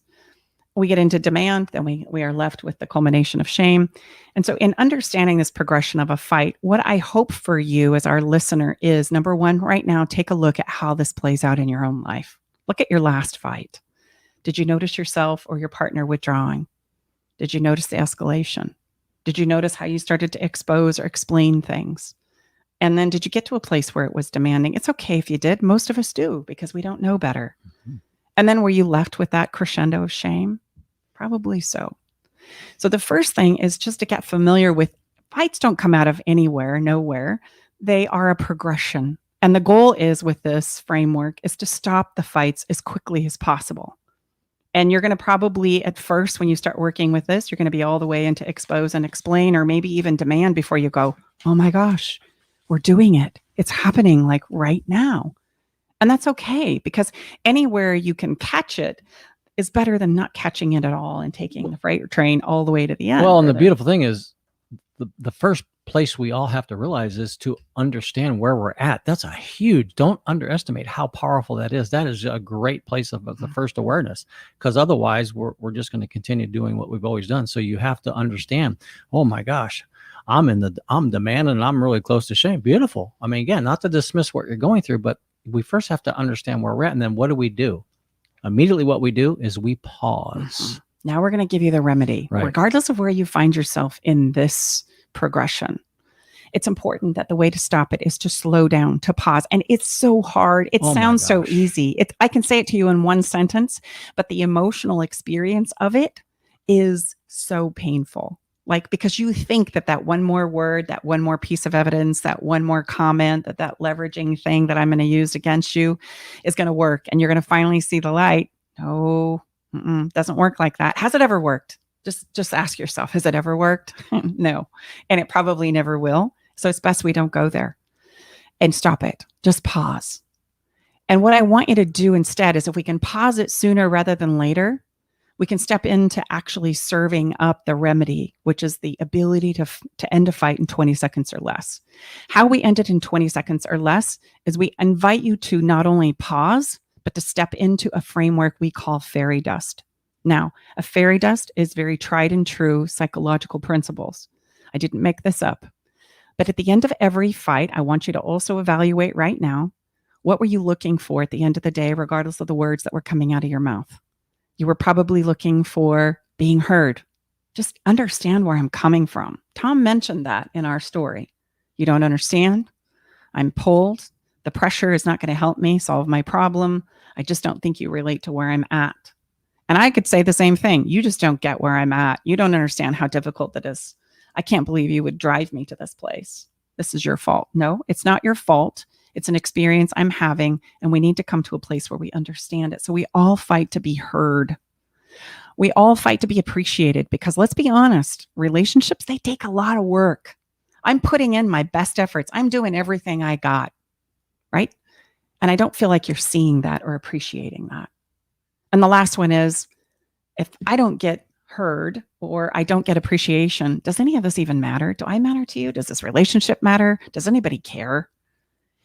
We get into demand, then we are left with the culmination of shame. And so in understanding this progression of a fight, what I hope for you as our listener is, number one, right now, take a look at how this plays out in your own life. Look at your last fight. Did you notice yourself or your partner withdrawing? Did you notice the escalation? Did you notice how you started to expose or explain things? And then did you get to a place where it was demanding? It's okay if you did. Most of us do because we don't know better. Mm-hmm. And then were you left with that crescendo of shame? Probably so. So the first thing is just to get familiar with fights don't come out of anywhere, nowhere. They are a progression. And the goal is with this framework is to stop the fights as quickly as possible. And you're going to probably at first, when you start working with this, you're going to be all the way into expose and explain, or maybe even demand before you go, oh my gosh, we're doing it. It's happening like right now. And that's okay, because anywhere you can catch it is better than not catching it at all and taking the freight train all the way to the end. Well, and the beautiful thing is the first place we all have to realize is to understand where we're at. That's a huge, don't underestimate how powerful that is. That is a great place of the first awareness, because otherwise we're just going to continue doing what we've always done. So you have to understand, oh my gosh, I'm demanding and I'm really close to shame. Beautiful. I mean, again, not to dismiss what you're going through, but we first have to understand where we're at. And then what do? Immediately what we do is we pause. Mm-hmm. Now we're going to give you the remedy, right? Regardless of where you find yourself in this progression. It's important that the way to stop it is to slow down, to pause. And it's so hard. It sounds so easy. I can say it to you in one sentence, but the emotional experience of it is so painful. Like, because you think that one more word, that one more piece of evidence, that one more comment, that leveraging thing that I'm going to use against you is going to work. And you're going to finally see the light. No, doesn't work like that. Has it ever worked? Just ask yourself, has it ever worked? No. And it probably never will. So it's best we don't go there and stop it. Just pause. And what I want you to do instead is, if we can pause it sooner rather than later, we can step into actually serving up the remedy, which is the ability to end a fight in 20 seconds or less. How we end it in 20 seconds or less is we invite you to not only pause, but to step into a framework we call fairy dust. Now, a fairy dust is very tried and true psychological principles. I didn't make this up. But at the end of every fight, I want you to also evaluate right now, what were you looking for at the end of the day, regardless of the words that were coming out of your mouth? You were probably looking for being heard. Just understand where I'm coming from. Tom mentioned that in our story. You don't understand. I'm pulled. The pressure is not going to help me solve my problem. I just don't think you relate to where I'm at. And I could say the same thing. You just don't get where I'm at. You don't understand how difficult it is. I can't believe you would drive me to this place. This is your fault. No, it's not your fault. It's an experience I'm having, and we need to come to a place where we understand it. So we all fight to be heard. We all fight to be appreciated, because let's be honest, relationships, they take a lot of work. I'm putting in my best efforts. I'm doing everything I got, right? And I don't feel like you're seeing that or appreciating that. And the last one is, if I don't get heard or I don't get appreciation, does any of this even matter? Do I matter to you? Does this relationship matter? Does anybody care?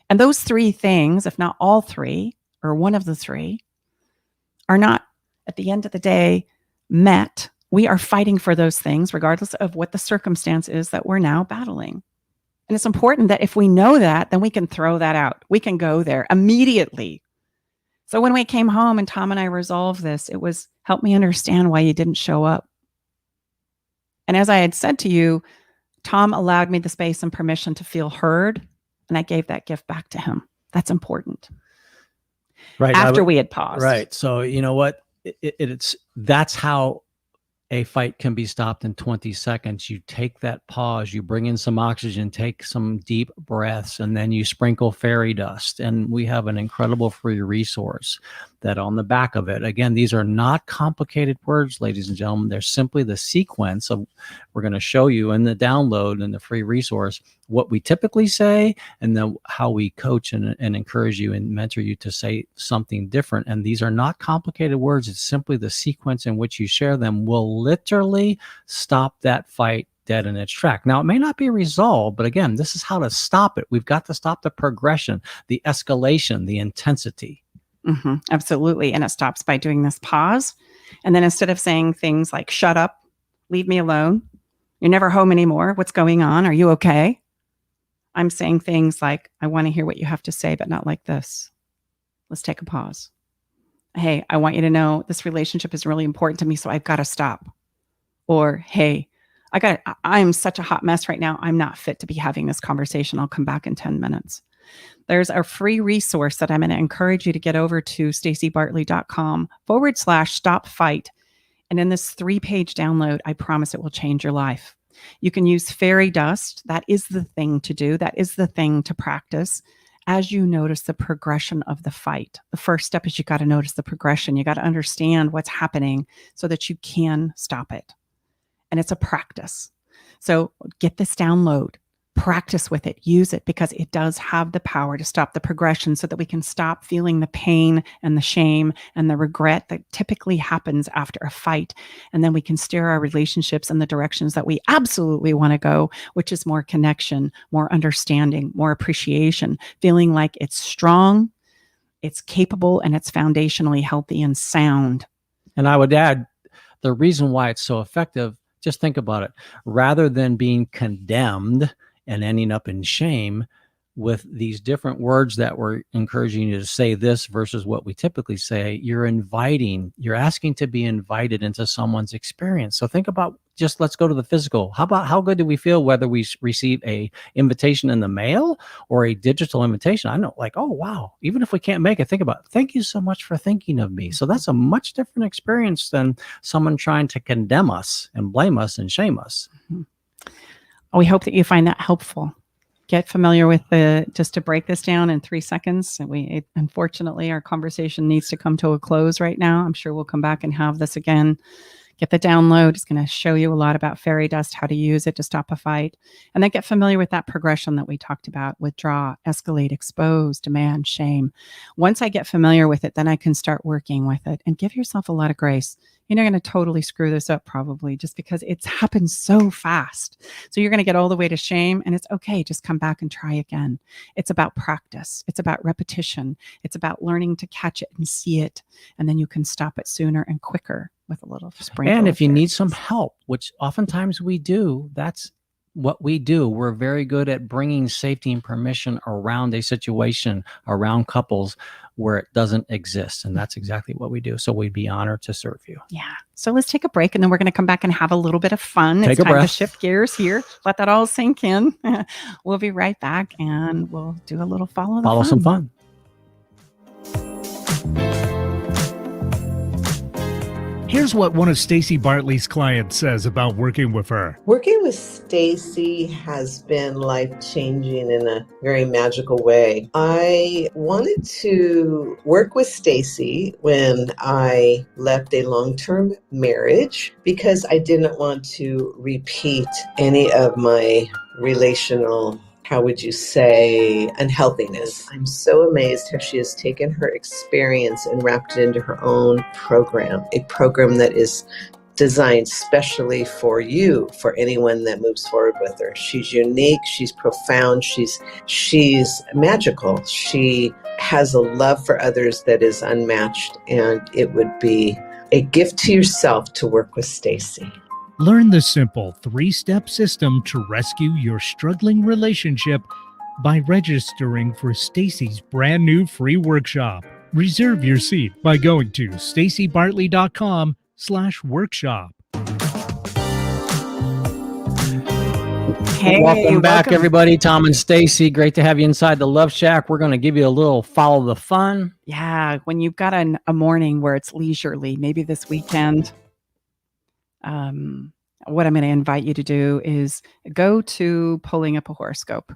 And those three things, if not all three, or one of the three, are not, at the end of the day, met. We are fighting for those things, regardless of what the circumstance is that we're now battling. And it's important that if we know that, then we can throw that out. We can go there immediately. So when we came home and Tom and I resolved this, it was help me understand why you didn't show up. And as I had said to you, Tom allowed me the space and permission to feel heard, and I gave that gift back to him. That's important. Right. After we had paused. Right. So you know what? That's how a fight can be stopped in 20 seconds. You take that pause, you bring in some oxygen, take some deep breaths, and then you sprinkle fairy dust. And we have an incredible free resource that on the back of it, again, these are not complicated words, ladies and gentlemen. They're simply the sequence of, we're going to show you in the download and the free resource, what we typically say, and then how we coach and encourage you and mentor you to say something different. And these are not complicated words. It's simply the sequence in which you share them will literally stop that fight dead in its track. Now, it may not be resolved, but again, this is how to stop it. We've got to stop the progression, the escalation, the intensity. Absolutely. And it stops by doing this pause. And then instead of saying things like, shut up, leave me alone, you're never home anymore, what's going on? Are you okay? I'm saying things like, I want to hear what you have to say, but not like this. Let's take a pause. Hey, I want you to know this relationship is really important to me, so I've got to stop. Or, hey, I'm such a hot mess right now. I'm not fit to be having this conversation. I'll come back in 10 minutes. There's a free resource that I'm going to encourage you to get over to stacybartley.com/stop fight. And in this 3-page download, I promise it will change your life. You can use fairy dust. That is the thing to do. That is the thing to practice as you notice the progression of the fight. The first step is you got to notice the progression. You got to understand what's happening so that you can stop it. And it's a practice. So get this download. Practice with it, use it, because it does have the power to stop the progression so that we can stop feeling the pain and the shame and the regret that typically happens after a fight. And then we can steer our relationships in the directions that we absolutely want to go, which is more connection, more understanding, more appreciation, feeling like it's strong, it's capable, and it's foundationally healthy and sound. And I would add, the reason why it's so effective, just think about it. Rather than being condemned and ending up in shame, with these different words that we're encouraging you to say this versus what we typically say, you're asking to be invited into someone's experience. So think about, just let's go to the physical. How about how good do we feel whether we receive a invitation in the mail or a digital invitation? I know, like, oh, wow, even if we can't make it, think about, thank you so much for thinking of me. So that's a much different experience than someone trying to condemn us and blame us and shame us. We hope that you find that helpful. Get familiar with just to break this down in 3 seconds. Unfortunately, our conversation needs to come to a close right now. I'm sure we'll come back and have this again. Get the download. It's going to show you a lot about fairy dust, how to use it to stop a fight. And then get familiar with that progression that we talked about: withdraw, escalate, expose, demand, shame. Once I get familiar with it, then I can start working with it, and give yourself a lot of grace. You're not going to totally screw this up, probably, just because it's happened so fast. So you're going to get all the way to shame, and it's okay. Just come back and try again. It's about practice. It's about repetition. It's about learning to catch it and see it. And then you can stop it sooner and quicker with a little sprinkle. And if you need some help, which oftentimes we do, that's what we do. We're very good at bringing safety and permission around a situation, around couples where it doesn't exist. And that's exactly what we do. So we'd be honored to serve you. Yeah. So let's take a break, and then we're going to come back and have a little bit of fun. Take it's a time breath. to shift gears here. Let that all sink in. We'll be right back, and we'll do a little follow some fun. Here's what one of Stacy Bartley's clients says about working with her. Working with Stacy has been life-changing in a very magical way. I wanted to work with Stacy when I left a long-term marriage because I didn't want to repeat any of my relational, how would you say, unhealthiness. I'm so amazed how she has taken her experience and wrapped it into her own program, a program that is designed specially for you, for anyone that moves forward with her. She's unique, she's profound, she's magical. She has a love for others that is unmatched, and it would be a gift to yourself to work with Stacy. Learn the simple 3-step system to rescue your struggling relationship by registering for Stacy's brand new free workshop. Reserve your seat by going to stacybartley.com/workshop. Hey, welcome back, welcome. everybody. Tom and Stacy, great to have you inside the Love Shack. We're going to give you a little follow the fun. Yeah, when you've got a morning where it's leisurely, maybe this weekend, what I'm going to invite you to do is go to pulling up a horoscope.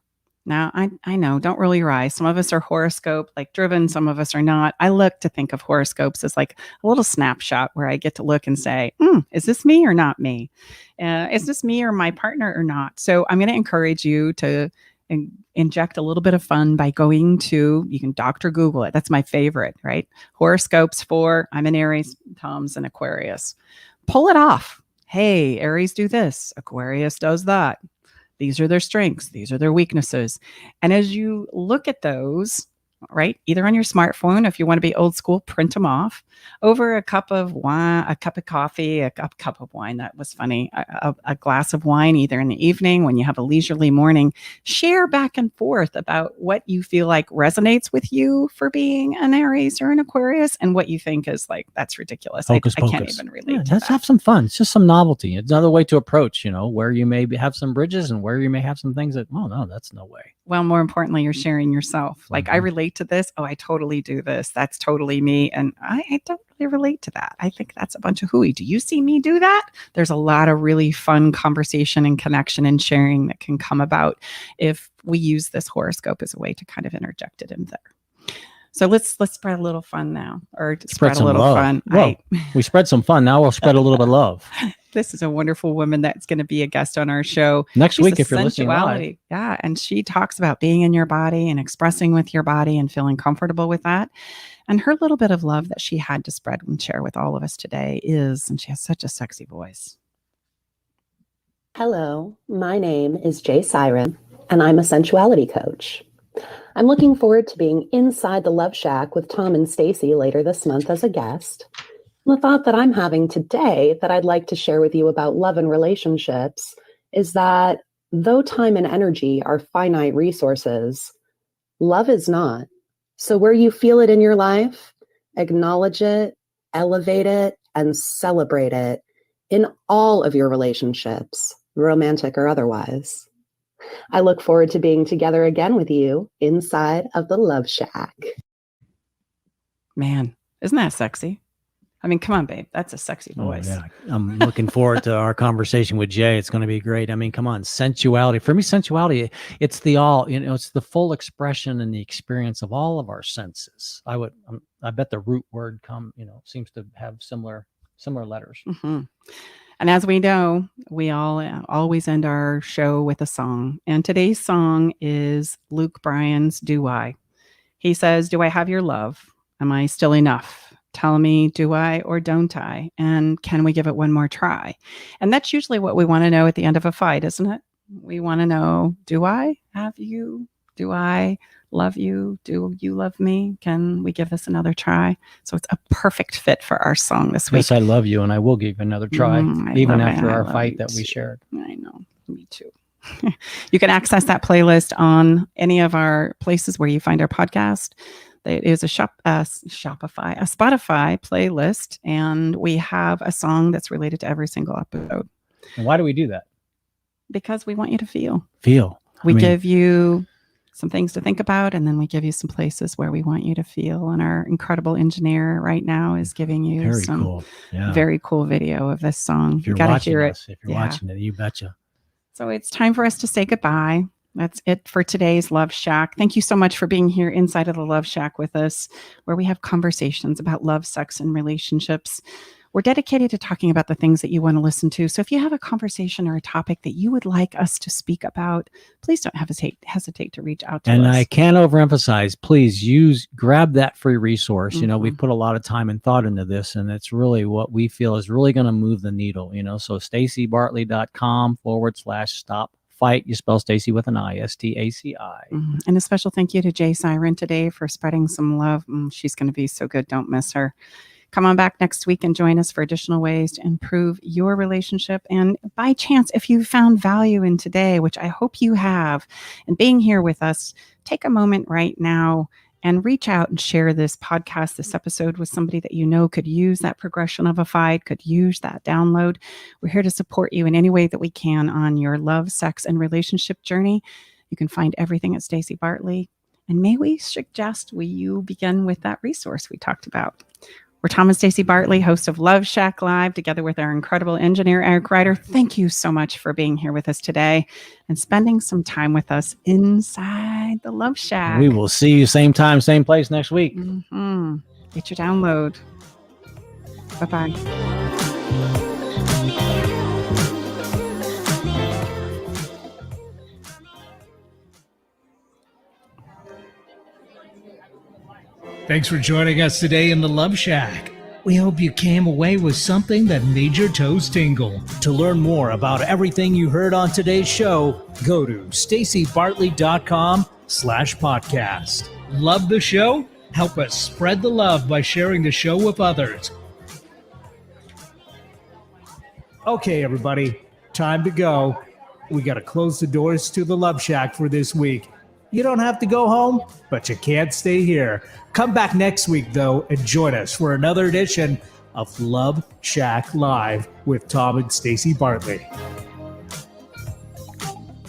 Now, I know, don't roll your eyes. Some of us are horoscope like driven, some of us are not. I look to think of horoscopes as like a little snapshot where I get to look and say, is this me or not me? Is this me or my partner or not? So I'm going to encourage you to inject a little bit of fun by going to, you can Dr. Google it. That's my favorite, right? Horoscopes for, I'm an Aries, Tom's an Aquarius. Pull it off. Hey, Aries do this, Aquarius does that. These are their strengths. These are their weaknesses. And as you look at those, right, either on your smartphone, if you want to be old school, print them off over a cup of wine, a cup of coffee, a cup of wine. That was funny. A glass of wine, either in the evening when you have a leisurely morning. Share back and forth about what you feel like resonates with you for being an Aries or an Aquarius, and what you think is like, that's ridiculous. I can't even relate to Let's that. have some fun. It's just some novelty. It's another way to approach, where you may have some bridges and where you may have some things that, oh, no, that's no way. Well, more importantly, you're sharing yourself. Like, I relate to this. Oh, I totally do this. That's totally me. And I don't really relate to that. I think that's a bunch of hooey. Do you see me do that? There's a lot of really fun conversation and connection and sharing that can come about if we use this horoscope as a way to kind of interject it in there. So let's spread a little fun now, or spread a little love. fun. Well, we spread some fun. Now we'll spread a little bit of love. This is a wonderful woman that's going to be a guest on our show next week if you're listening live. Yeah, and she talks about being in your body and expressing with your body and feeling comfortable with that. And her little bit of love that she had to spread and share with all of us today is, and she has such a sexy voice. Hello, my name is Jay Siren, and I'm a sensuality coach. I'm looking forward to being inside the Love Shack with Tom and Stacy later this month as a guest. The thought that I'm having today that I'd like to share with you about love and relationships is that though time and energy are finite resources, love is not. So where you feel it in your life, acknowledge it, elevate it, and celebrate it in all of your relationships, romantic or otherwise. I look forward to being together again with you inside of the Love Shack. Man, isn't that sexy? I mean, come on, babe. That's a sexy voice. Oh, yeah. I'm looking forward to our conversation with Jay. It's going to be great. I mean, come on, sensuality. For me, sensuality, it's the it's the full expression and the experience of all of our senses. I bet the root word seems to have similar letters. Mm-hmm. And as we know, we all always end our show with a song. And today's song is Luke Bryan's Do I. He says, do I have your love? Am I still enough? Tell me, do I or don't I? And can we give it one more try? And that's usually what we want to know at the end of a fight, isn't it? We want to know, do I have you? Do I love you? Do you love me? Can we give this another try? So it's a perfect fit for our song this week. Yes, I love you, and I will give you another try, even after our fight that we shared. I know, me too. You can access that playlist on any of our places where you find our podcast. It is a Spotify playlist, and we have a song that's related to every single episode. And why do we do that? Because we want you to feel. We give you some things to think about, and then we give you some places where we want you to feel. And our incredible engineer right now is giving you very cool video of this song. If you're watching watching it, you betcha. So it's time for us to say goodbye. That's it for today's Love Shack. Thank you so much for being here inside of the Love Shack with us, where we have conversations about love, sex, and relationships. We're dedicated to talking about the things that you want to listen to. So if you have a conversation or a topic that you would like us to speak about, please don't hesitate to reach out to us. And I can't overemphasize, please grab that free resource. Mm-hmm. We've put a lot of time and thought into this, and it's really what we feel is really going to move the needle. So stacybartley.com/stop fight. You spell Stacy with an I, STACI. And a special thank you to Jay Siren today for spreading some love. She's going to be so good. Don't miss her. Come on back next week and join us for additional ways to improve your relationship. And by chance, if you found value in today, which I hope you have, and being here with us, take a moment right now And reach out and share this podcast, this episode, with somebody that you know could use that progression of a fight, could use that download. We're here to support you in any way that we can on your love, sex, and relationship journey. You can find everything at Stacey Bartley. And may we suggest you begin with that resource we talked about. We're Tom and Stacey Bartley, hosts of Love Shack Live, together with our incredible engineer, Eric Ryder. Thank you so much for being here with us today and spending some time with us inside the Love Shack. We will see you same time, same place next week. Mm-hmm. Get your download. Bye-bye. Thanks for joining us today in the Love Shack. We hope you came away with something that made your toes tingle. To learn more about everything you heard on today's show, go to staceybartley.com/podcast. Love the show? Help us spread the love by sharing the show with others. Okay, everybody, time to go. We got to close the doors to the Love Shack for this week. You don't have to go home, but you can't stay here. Come back next week, though, and join us for another edition of Love Shack Live with Tom and Stacey Bartley.